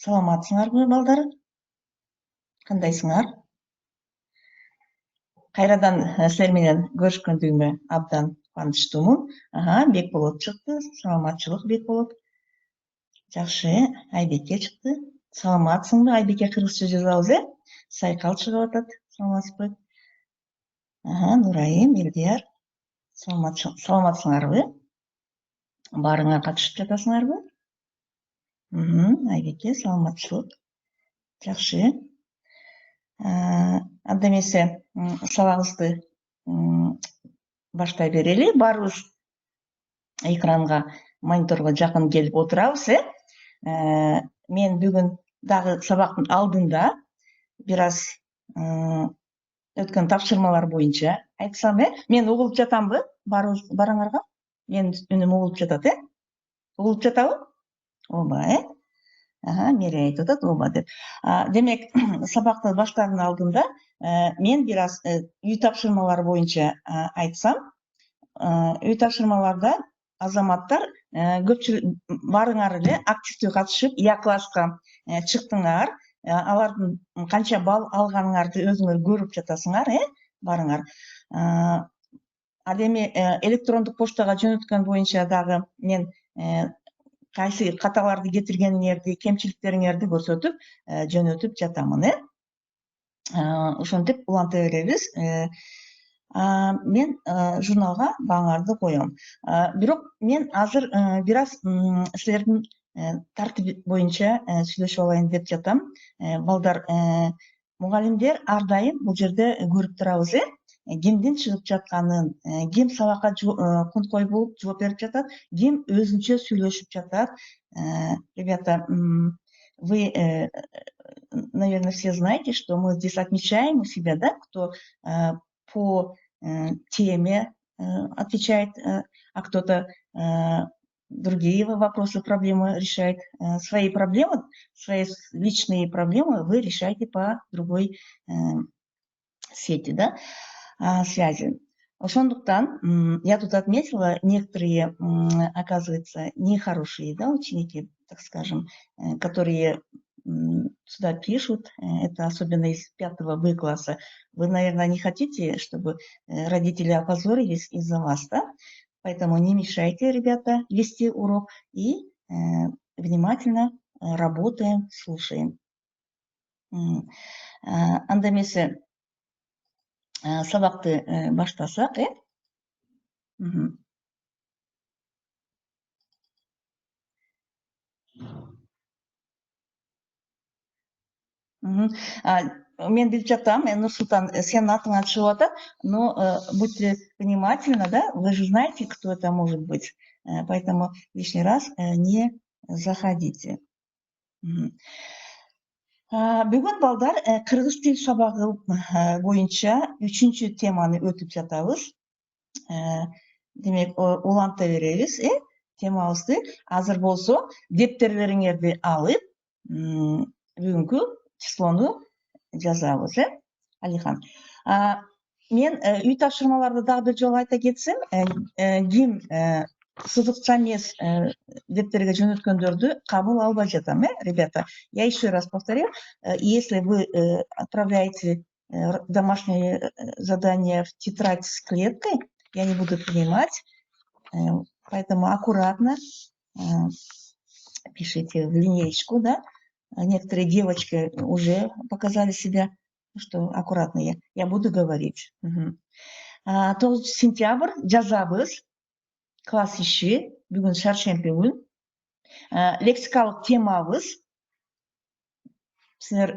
Саламатсыңарбы, балдар? Кандайсыңар? Кайрадан силер менен көрүшкөндүгүмө абдан кубанычтуумун. Бекболот чыкты. Саламатчылык Бекболот. Жакшы, Айбеке чыкты. Саламатсыңбы? Айбеке кыргызча жазабыз, Сайкал чыгып атат. Саламатсызбы? Нурайым, Элдияр. Саламатсыңарбы? Баарыңар катышып жатасыңарбы? Айбеке, саламатчылык. Жакшы. Анда эмесе сабагыбызды баштай берели. Баарыбыз экранга, мониторго жакын келип отурабыз, Мен бүгүн дагы сабактын алдында бир аз өткөн тапшырмалар боюнча айтсам, Мен угулуп жатамбы? Баарыңарга? Менин үнүм угулуп жатат, Угулуп жатабы? Ооба, Мерей айтып атат, ооба деп. Демек, сабакты баштаардын алдында мен бир аз үй тапшырмалары боюнча айтсам, үй тапшырмаларда азаматтар көпчүлүк баарыңар эле активдүү катышып, Я класска чыктыңар. Алардын канча балл алганыңарды өзүңөр көрүп жатасыңар, баарыңар. Ал эми электрондук поштага жөнөткөн боюнча дагы мен кайсы каталарды кетиргениңерди, кемчиликтериңерди көрсөтүп жөнөтүп жатамын, Ошентип уланта беребиз. Мен журналга бааңарды коем. Бирок мен азыр бир аз силердин тартиби боюнча сүйлөшүп алайын деп жатам. Балдар, мугалимдер ар дайым бул жерде көрүп турабыз, кимдин чыгып жатканын, ким сабакка конкой болуп жооп берип жатат, ким өзүнчө сүйлөшүп жатат. Ребята, вы, наверное, все знаете, что мы здесь отмечаем у себя, кто по теме отвечает, а кто-то другие вопросы, проблемы решает. Свои проблемы, свои личные проблемы вы решаете по другой сети, связи. Ошондуктан я тут отметила некоторые, оказывается, нехорошие, ученики, так скажем, которые сюда пишут, это особенно из 5 Б класса. Вы, наверное, не хотите, чтобы родители опозорились из-за вас, Поэтому не мешайте, ребята, вести урок и внимательно работаем, слушаем. Анда эмесе сабакты баштасак, Мен билип жатам, Нурсултан, сенин атыңан чыгып атат, но будьте внимательны, вы же знаете, кто это может быть, поэтому лишний раз не заходите. Бүгүн балдар кыргыз тил сабагы боюнча 3-чү теманы өтүп жатабыз. Демек, уланта беребиз, темабызды. Азыр болсо дептерлериңерди алып, бүгүнкү числону жазабыз, Алихан. Мен үй тапшырмаларды дагы бир жолу айта кетсем, ким сызыкча эмес дептерге жөнөткөндөрдү кабыл албай жатам, ребята. Я еще раз повторяю, если вы отправляете домашнее задание в тетрадь с клеткой, я не буду принимать, поэтому аккуратно пишите в линеечку, Некоторые девочки уже показали себя, что аккуратные. Я буду говорить. 9 сентябрь жазабыз, класс иши, бүгүн шаршемби күн. Лексикалык темабыз. Силер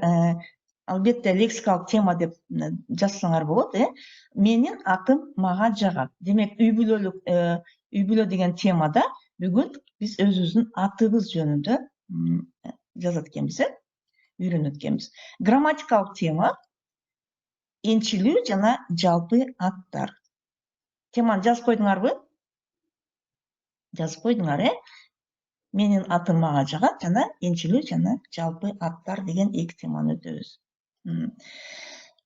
албетте лексикалык тема деп жазсаңар болот, Менин атым мага жагат. Демек, үй бүлө деген темада бүгүн биз өзүбүздүн атыбыз жөнүндө жазат экенбиз, үйрөнөт экенбиз. Грамматикалык тема энчилүү жана жалпы аттар. Теманы жазып койдуңарбы? Жазып койдуңар, Менин атым мага жагат жана энчилүү жана жалпы аттар деген 2 теманы өтөбүз.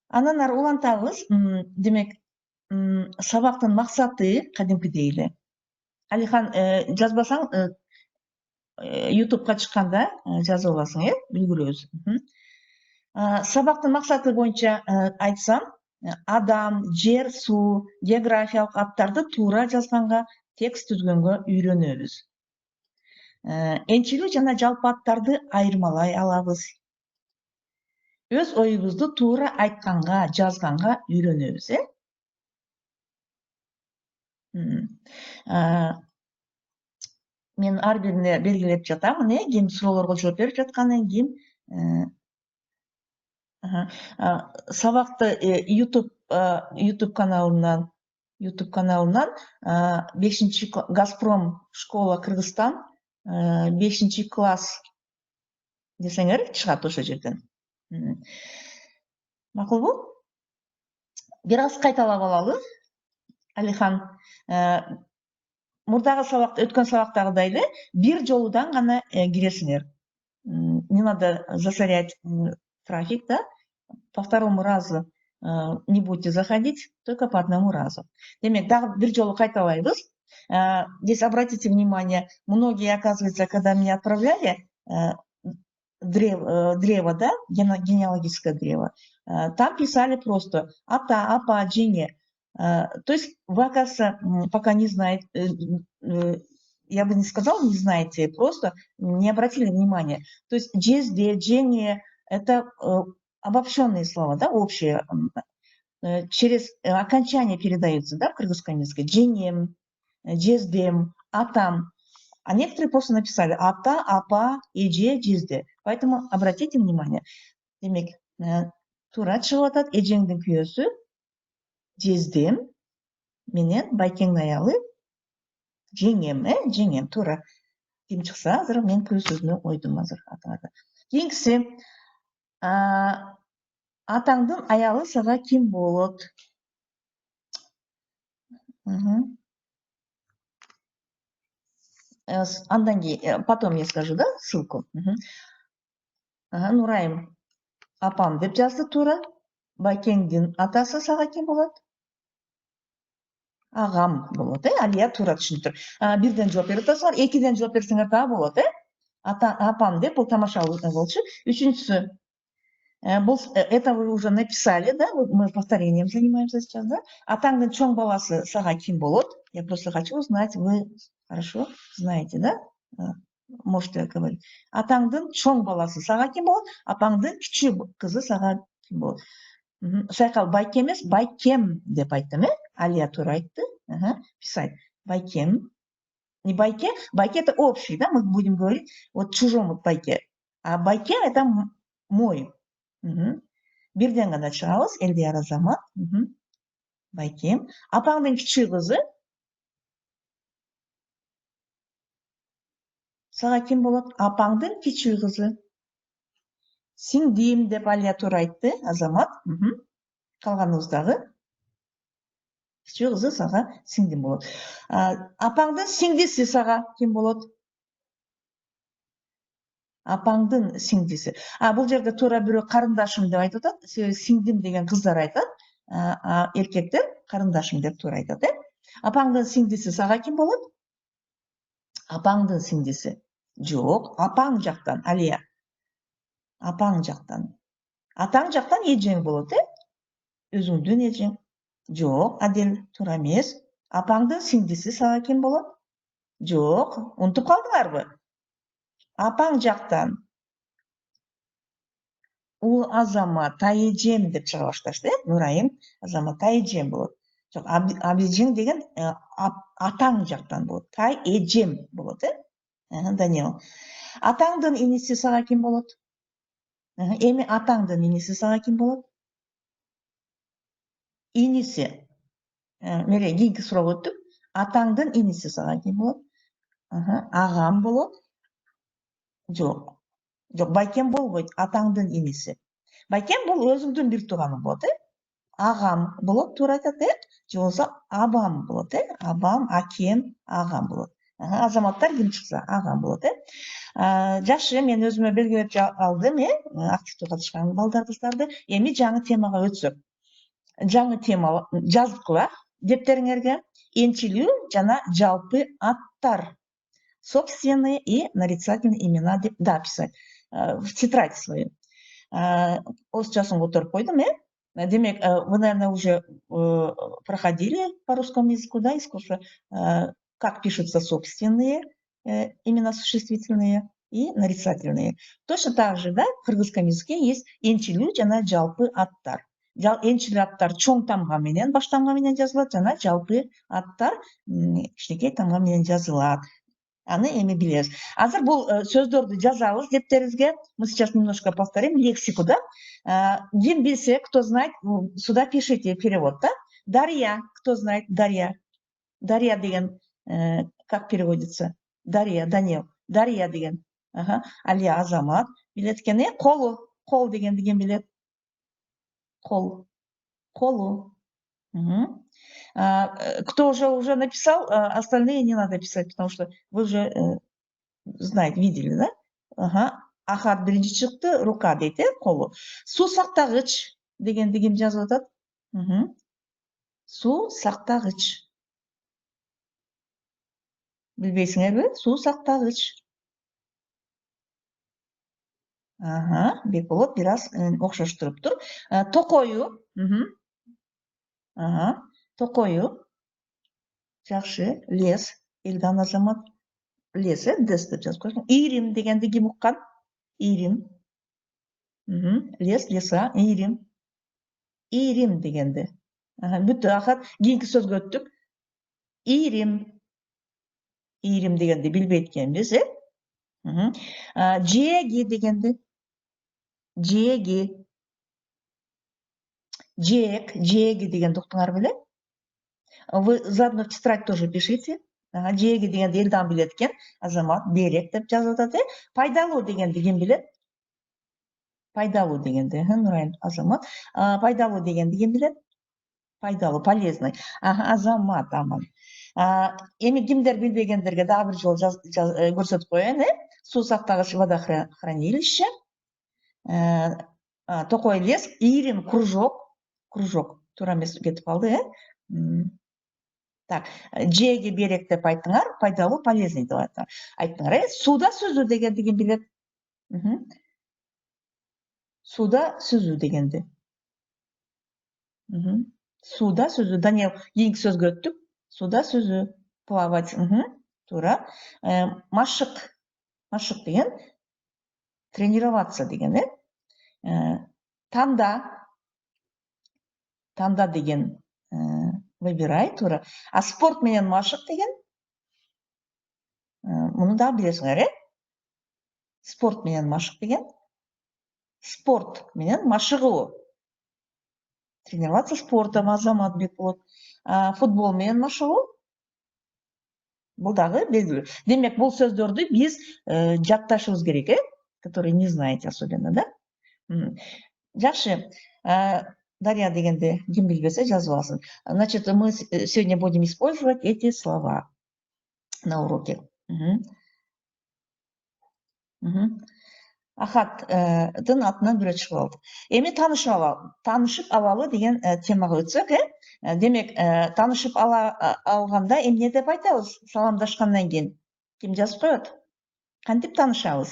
Андан ары улантабыз. Демек, сабактын максаты кадимкидей эле. Алихан, жазбасаң YouTube'га чыкканда жазып аласың, үлгүрөбүз. Сабактын максаты боюнча айтсам, адам, жер, суу, географиялык аттарды туура жазганга, текст түзгөнгө үйрөнөбүз. Энчилүү жана жалпы аттарды айырмалай алабыз. Өз оюбузду туура айтканга, жазганга үйрөнөбүз, Мен ар бирине белгилеп жатам, ким суроолорго жооп берип жатканын, ким сабакты YouTube каналынан 5 Газпром школа Кыргызстан 5 класс десеңер чыгат ошол жерден. Макулбу? Бир аз кайталап алалы. Алихан, мурдагы сабакта, өткөн сабактагыдай эле бир жолудан гана киресиңер. Не надо засорять трафик, да? По второму разу не будете заходить, только по одному разу. Демек, дагы бир жолу кайталайбыз. Здесь обратите внимание, многие, оказывается, когда меня отправляли, древо, да, генеалогическое древо, там писали просто ата, апа, джине. То есть вы, оказывается, пока не знаете, я бы не сказала, не знаете, просто не обратили внимания. То есть джезде, джене – это обобщенные слова, да, общие, через окончание передаются, да, в кыргызском языке. Дженем, джездем, атам. А некоторые просто написали ата, апа, эже, джезде. Поэтому обратите внимание. Демек, туура чыгып атат, эжеңдин күйөөсү, джездем менен байкеңдин аялы жеңем, жеңем, туура. Ким чыкса, азыр мен көз сөзүнө ойдум азыр атаңарда. Кийинкиси, атаңдын аялы сага ким болот? Андан кийин, потом я скажу, да, ссылку. Нурайым, апам деп жазды туура. Байкеңдин атасы сага ким болот? Агам болот, Алия туура түшүнүптүр. Бирден жооп берип атасыңар, экиден жооп берсеңер дагы болот, Апам деп, бул тамашалуу болчу. Үчүнчүсү, это вы уже написали, да? Мы повторением занимаемся сейчас, да? Атаңдын чоң баласы сага ким болот? Я просто хочу узнать, вы хорошо знаете, да? Можете говорить. Атаңдын чоң баласы сага ким болот? Апаңдын кичүү кызы сага ким болот? Сайкал байке эмес, байкем деп айттым, Алия туура айтты. Писать. Байкем. Не байке. Байке это общий, да? Мы будем говорить вот чужому байке. А байкем это мой. Бирден гана чыгабыз, Элдияр Азамат. Байкем. Апаңдын кичүү кызы сага ким болот? Апаңдын кичүү кызы. Сиңдим деп Алия туура айтты, Азамат. Калганыбыз дагы. Кичүү кызы сага сиңдим болот. Апаңдын сиңдиси сага ким болот? Апаңдын сиңдиси. Бул жерде туура бирөө карындашым деп айтып атат. Сиңдим деген кыздар айтат. Эркектер карындашым деп туура айтат, Апаңдын сиңдиси сага ким болот? Апаңдын сиңдиси. Жок, апаң жактан, Алия. Апаң жактан. Атаң жактан эжең болот, Өзүңдүн эжең. Жок, Адел туура эмес. Апаңдын сиңдиси сага ким болот? Жок, унутуп калдыңарбы? Апаң жактан. Ул Азамат, тайэжем деп чыга башташты, Нурайым, Азамат, тайэжем болот. Жок, абижең деген атаң жактан болот. Тайэжем болот, Даниэл. Атаңдын иниси сага ким болот? Эми атаңдын иниси сага ким болот? Иниси. Мере, кийинки суроого өттүк. Атаңдын иниси сага ким болот? Агам болот. Жок. Жок, байкем болбойт, атаңдын иниси. Байкем бул өзүңдүн бир тууганың болот, Агам болот, туура айтат, же болбосо абам болот, Абам, акем, агам болот. Азаматтар ким чыкса, агам болот, Жакшы, мен өзүмө белгилеп алдым, активдүү катышкан балдар, кыздарды. Эми жаңы темага өтсөк. Жаңы тема жаздыкпы, дептериңерге? Энчилүү жана жалпы аттар. собственные и нарицательные имена да, писать в тетрадь свою. Сейчас он отырып қойдым, Демек, вы, наверное, уже проходили по русскому языку, да, искусство, как пишутся собственные имена существительные и нарицательные. Точно так же, да, в кыргызском языке есть энчилүү жана жалпы аттар. Энчилүү аттар чоң тамга менен, баш тамга менен жазылат, жана жалпы аттар кичинекей тамга менен жазылат. Аны эми билебиз. Азыр бул сөздөрдү жазабыз дептерибизге. Мы сейчас немножко повторим лексику, да? Ким билсе, кто знает, сюда пишите перевод, да? Дарья, кто знает, Дарья. Дарья деген, как переводится? Дарья, Данил. Дарья деген. Ага. Алия, Азамат. Билет экен, колу. Кол деген билет. Кол. Колу. Угу. Кто уже написал, остальные не надо писать, потому что вы уже знаете, видели, да? Ага. Ахат биринчи чыкты, рука дейт, колу. Суу сактагыч дегенди ким жазып атат? Суу сактагыч. Билбейсиңерби? Суу сактагыч. Ага, Бекболот бир аз окшоштуруптур. Токою. Ага. Токою. Жакшы. Лес. Элдан Азамат. Лес, дес деп жазып койсуң. Ирим дегенди ким уккан? Ирим. Лес, леса, ирим. Ирим дегенди. Бүттү, ахат кийинки сөзгө өттүк. Ирим. Ирим дегенди билбейт экенбиз, Жеги дегенди. Жеги. Жек, жеги дегенди уктуңар беле? Вы заодно в тетрадь тоже пишите. Жеги дегенди Элдан билет экен. Азамат, Берек деп жазып атат, Пайдалуу дегенди ким билет? Пайдалуу дегенди, Нурайым, Азамат. Пайдалуу дегенди ким билет? Пайдалуу, полезный. Азамат, аман. Эми кимдер билбегендерге дагы бир жолу көрсөтүп коеюн, Суу сактагыч водохранилище, Токой лес, Ирим кружок. Кружок, туура эмес кетип калды, Так, Жеги Берек деп айттыңар, пайдалуу, полезный деп айттыңар, Сууда сүзүү дегенди ким билет? Сууда сүзүү дегенди. Сууда сүзүү. Даниэл, кийинки сөзгө өттүк. Сууда сүзүү. Плавать. Туура. Машык. Машык деген тренироваться деген, Танда. Танда деген выбирай, туура. Спорт менен машык деген? Муну дагы билесиңер, Спорт менен машык деген? Спорт менен машыгуу. Тренироваться спортом, Азамат Бекболот. Футбол менен машыгуу? Бул дагы белгилүү. Демек, бул сөздөрдү биз жатташыбыз керек, которые не знаете особенно, да? Жакшы. Дарья дегенди ким билбесе жазып алсын. Значит, мы сегодня будем использовать эти слова на уроке. Ахаттын атынан бирөө чыгып алды. Эми таанышып алалы деген темага өтсөк, Демек, таанышып алганда эмне деп айтабыз? Саламдашкандан кийин ким жазып коет? Кантип таанышабыз?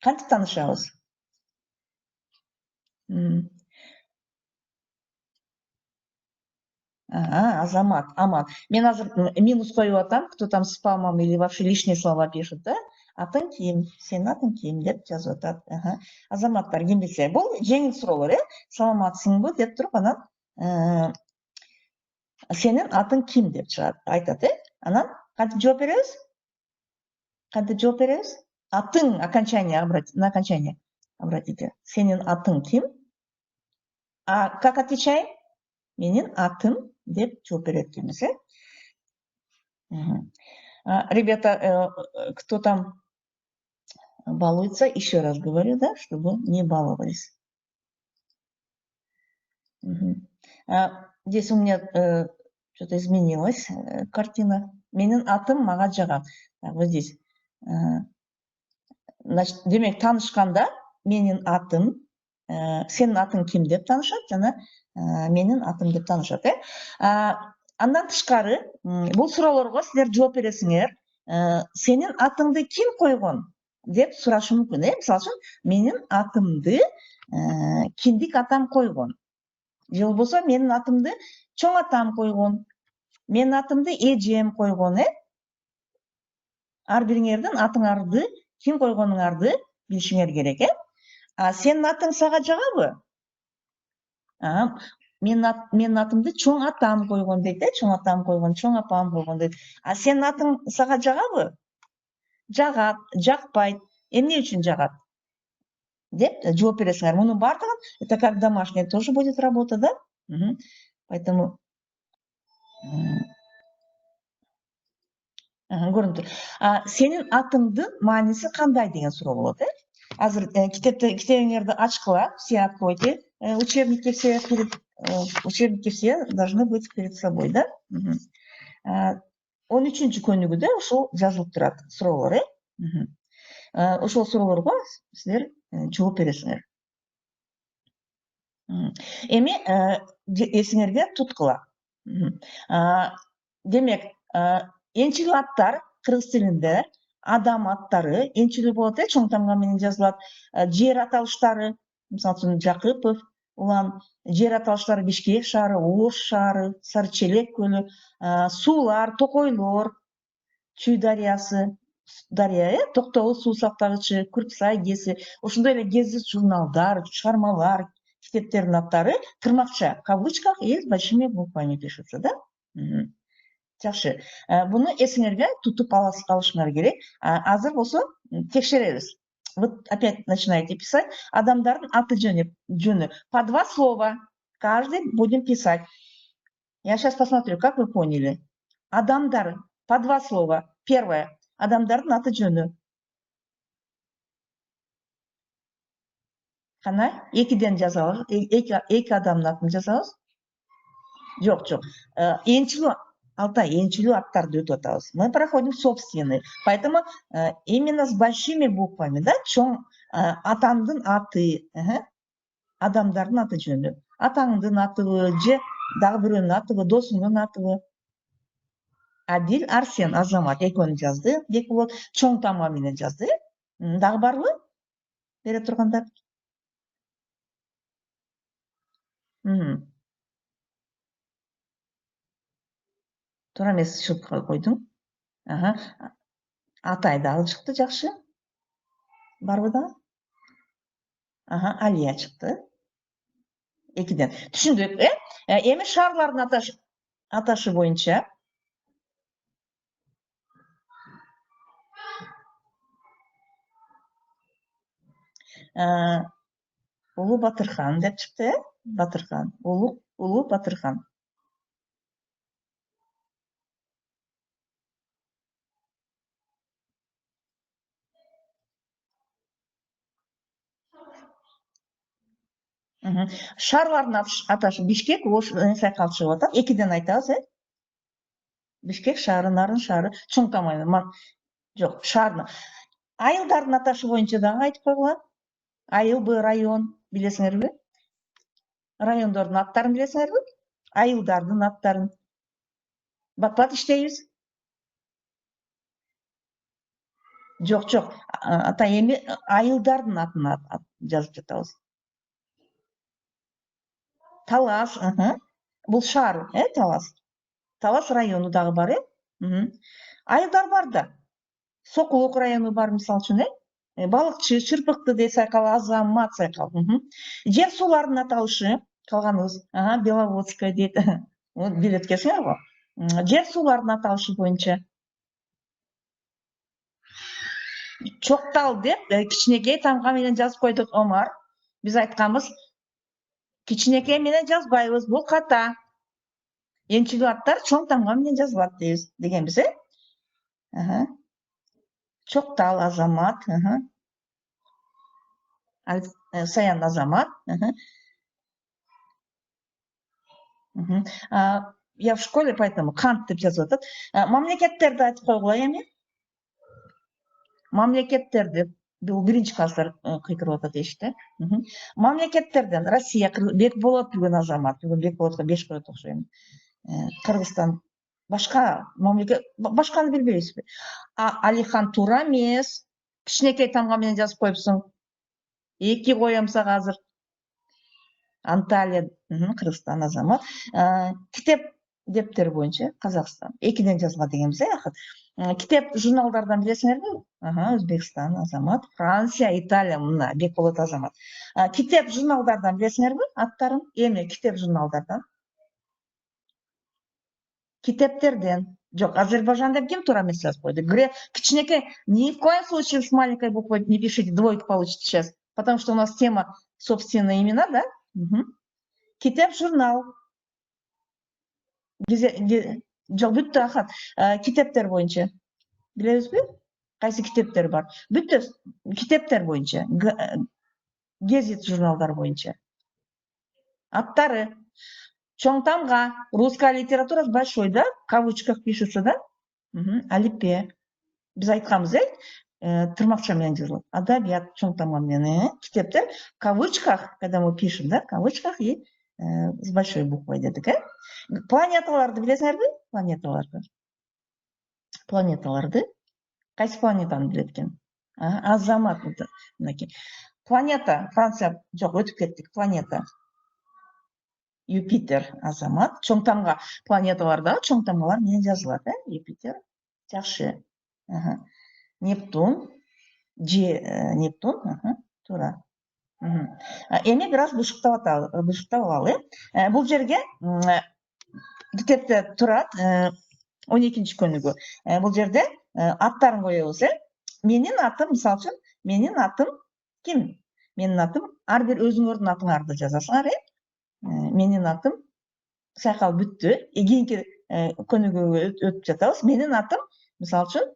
Кантип таанышабыз? Азамат, аман. Мен азыр минус коюп атам, кто там спамом или вообще лишние слова пишет, да? Атың ким? Сенин атың ким деп жазып атат. Азаматтар ким билсе, бул жеңил суроолор, Саламатсыңбы деп туруп, анан сенин атың ким деп айтат, Анан кантип жооп беребиз? Атың, окончание, на окончание обратите. Сенин атың ким? Как отвечаем? Менин атым деп жооп берет экенбиз, Ребята, кто там балуется, еще раз говорю, да, чтобы не баловались. Здесь у меня что-то изменилась картина. Менин атым мага жагат. Вот здесь. Значит, демек, таанышканда менин атым, сенин атың ким деп таанышат, жана менин атым деп таанышат. Андан тышкары бул суроолорго силер жооп бересиңер. Сенин атыңды ким койгон деп сурашы мүмкүн. Мисалы үчүн менин атымды киндик атам койгон. Же болбосо менин атымды чоң атам койгон. Менин атымды эжем койгон. Ар бириңердин атыңарды ким койгонуңарды билишиңер керек. Сенин атың сага жагабы? Менин атымды чоң атам койгон дейт, чоң атам койгон, чоң апам койгон дейт. Сенин атың сага жагабы? Жагат, жакпайт. Эмне үчүн жагат? Деп жооп бересиңер. Мунун баардыгын это как домашнее тоже будет работа, да? Поэтому көрүнүп тур. Сенин атыңдын мааниси кандай деген суроо болот, Азыр китебиңерди ачкыла, все откройте. Учебники все должны быть перед собой, да? 13-чү көнүгүдө ушул жазылып турат суроолор, Ошол суроолорго силер жооп бересиңер. Эми эсиңерге туткула. Демек, энчилүү аттар кыргыз тилинде адам аттары энчилүү болот, чоң тамга менен жазылат. Жер аталыштары, мисалы үчүн Жакыпов, улам жер аталыштары Бишкек шаары, Ош шаары, Сарычелек көлү, суулар, токойлор, Чүй дарыясы, дарыя, Токтогул суу сактагычы, Күрксай гези, ошондой эле гезит журналдар, чыгармалар, китептердин аттары тырмакча, в кавычках и с большими буквами пишутся, да? Жакшы. Буну эсиңерге тутуп алышыңар керек. Азыр болсо текшеребиз. Вот опять начинаете писать. Адамдардын аты жөнү. По 2 слова. Каждый будем писать. Я сейчас посмотрю, как вы поняли. Адамдар. По 2 слова. Первое. Адамдардын аты жөнү. Кана? Экиден жазабыз. Эки адамдын атын жазабыз. Жок. Алтай, энчилүү аттарды өтүп атабыз. Мы проходим собственный. Поэтому именно с большими буквами, да, чоң атаңдын аты, адамдардын аты жөнү. Атаңдын атыбы, же дагы бирөөнүн атыбы, досуңдун атыбы. Адил, Арсен, Азамат экөөнү жазды. Бекболот чоң тамга менен жазды. Дагы барбы? Бере тургандар. Туура эмес чыгып койдуң. Атай дагы чыкты, жакшы. Барбы дагы? Алия чыкты. Экиден. Түшүндүк, Эми шаарлардын аташы боюнча Улуу Батырхан деп чыкты, Батырхан. Улуу Батырхан. Шаарлардын аташы Бишкек, Ош сайкал чыгып атат. Экиден айтабыз, Бишкек шаары, Нарын шаары, чоң тамга. Жок, шаардын. Айылдардын аташы боюнча дагы айтып койгула. Айылбы, район, билесиңерби? Райондордун аттарын билесиңерби? Айылдардын аттарын. Бат иштейбиз. Жок. Ата эми айылдардын атын жазып жатабыз. Талас, бул шаар, Талас. Талас району дагы бар, Айылдар бар да. Сокулук району бар, мисалы үчүн, Балыкчы, Чырпыкты дейт сайкал, Азамат сайкал. Жер суулардын аталышы, калганыбыз, Беловодская дейт. Билет экенсиңер го. Жер суулардын аталышы боюнча Чоктал деп кичинекей тамга менен жазып койдук, Омар. Биз айтканбыз, кичинекей менен жазбайбыз, бул ката. Энчилүү аттар чоң тамга менен жазылат дейбиз, дегенбиз, Чоктал, Азамат, Саян Азамат. Я в школе, поэтому Кант деп жазып атат. Мамлекеттерди айтып койгула эми. Мамлекеттерди Бул биринчи калсар кыйкырып атат эшикте. Мамлекеттерден Россия, Бекболот бүгүн азамат, бүгүн Бекболотко 5 коет окшойм. Кыргызстан, башка мамлекет, башканы билбейсизби? Алихан туура эмес. Кичинекей тамга менен жазып коюпсуң. 2 коем сага азыр. Анталия, Кыргызстан азамат. Китеп дептери боюнча Казакстан. 2ден жазылган дегенбиз, акыт. Китеп журналдардан билесиңерби? Өзбекстан азамат, Франция, Италия, мына Бекболот азамат. Китеп журналдардан билесиңерби? Аттарын эми китеп журналдардан. Китептерден. Жок, Азербайджан деп ким туура эмес жазып койду? Кичинекей, ни в коем случае с маленькой буквой не пишите, двойку получите сейчас. Потому что у нас тема собственные имена, да? Китеп журнал. Жок, бүттү акат. Китептер боюнча. Билебизби? Кайсы китептер бар? Бүттү китептер боюнча. Гезит журналдар боюнча. Аттары. Чоң тамга. Русская литература с большой, да? В кавычках пишется, да? Алипе. Биз айтканбыз, тырмакча менен жазылат. Адабият чоң тамга менен. Китептер в кавычках, когда мы пишем, да? В кавычках и с большой буквой дедик, Планеталарды билесиңерби? Планеталарды. Кайсы планетаны билет экен? Азамат мынакей. Планета, Франция, жок, өтүп кеттик. Планета. Юпитер, азамат. Чоң тамга планеталарда чоң тамгалар менен жазылат, Юпитер. Жакшы. Нептун, Нептун, туура. Эми бир аз бышыктап алалы. Бул жерге китепте турат 12-нчи көнүгү. Бул жерде аттарын коебуз, Менин атым, мисалы үчүн, менин атым ким? Менин атым, ар бир өзүңөрдүн атыңарды жазасыңар, Менин атым сайкал бүттү. Кийинки көнүгүүгө өтүп жатабыз. Менин атым, мисалы үчүн,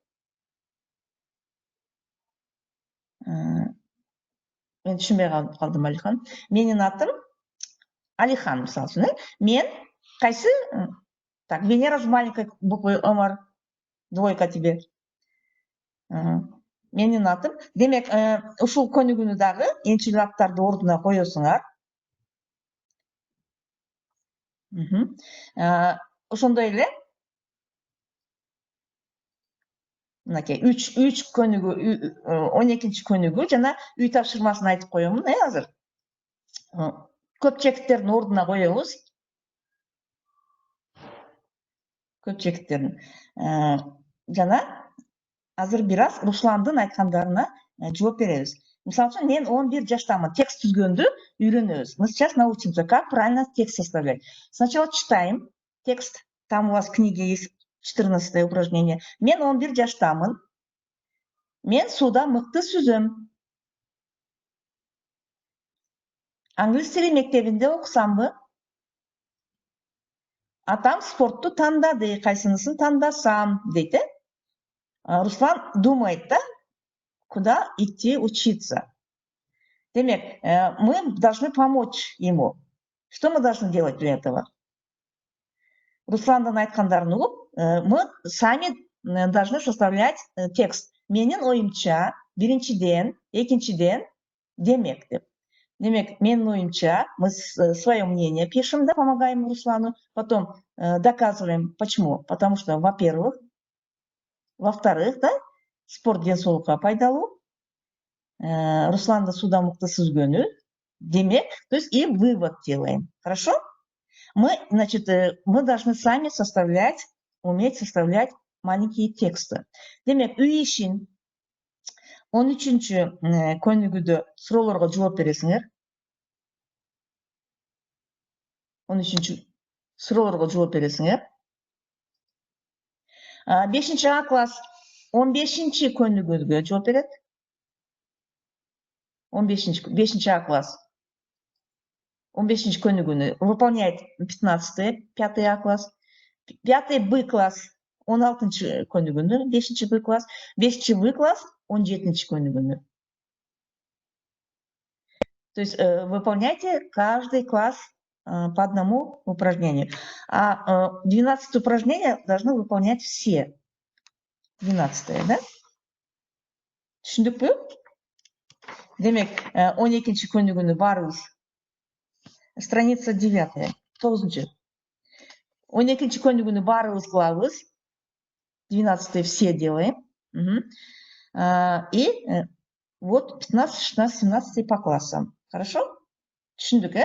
мен түшүнбөй калдым, Алихан. Менин атым Алихан, мисалы үчүн, Мен кайсы? Так, Венера с маленькой буквой Омар. Двойка тебе. Менин атым. Демек, ушул көнүгүүнү дагы энчилик аттарды ордуна коесуңар. Ошондой эле мынакей 3 көнүгүү, 12-нчи көнүгүү жана үй тапшырмасын айтып коемун, азыр. Көпчектердин ордуна коебуз. Көпчектердин. Жана азыр бир аз Русландын айткандарына жооп беребиз. Мисалы үчүн, мен 11 жаштамын. Текст түзгөндү үйрөнөбүз. Мы сейчас научимся, как правильно текст составлять. Сначала читаем текст. Там у вас в книге есть 14 упражнение. Мен 11 жаштамын. Мен сууда мыкты сүзөм. Англис тили мектебинде окусамбы? Атам спортту тандады. Кайсынысын тандасам, дейт, Руслан думает, да? Куда идти учиться. Демек, мы должны помочь ему. Что мы должны делать для этого? Русландын айткандарын угуп, мы сами должны составлять текст. Менин оюмча, биринчиден, экинчиден, демек деп. Демек, менин оюмча, мы свое мнение пишем, да, помогаем Руслану, потом доказываем. Почему? Потому что, во-вторых, да, спорт денсаулыкка пайдалуу. Русланда сууда мыкты сүзгөнү. Демек, то есть и вывод делаем. Хорошо? Мы должны сами уметь составлять маленькие тексты. Демек, үй ишин 13-чү көнүгүүдө суроолорго жооп бересиңер. 13-чү суроолорго жооп бересиңер. 5-чи А класс 15-чи көнүгүүгө жооп берет. 5-чи А класс 15-чи көнүгүүнү выполняет 15-й, 5-й А класс. 5-й Б класс 16-чы көнүгүүнү, 5-чи Б класс, 5-чи В класс 17-чи көнүгүүнү. То есть выполняйте каждый класс по одному упражнению. А 12 упражнения должны выполнять все. 12-е, да? Түшүндүкпү? Демек, 12-ші көнігіні барыңыз. Страница 9, 9-ші. 12-ші көнігіні барыңыз қылабыз. 12 все делаем. И вот 15, 16, 17 по классам. Хорошо? Түшіндік,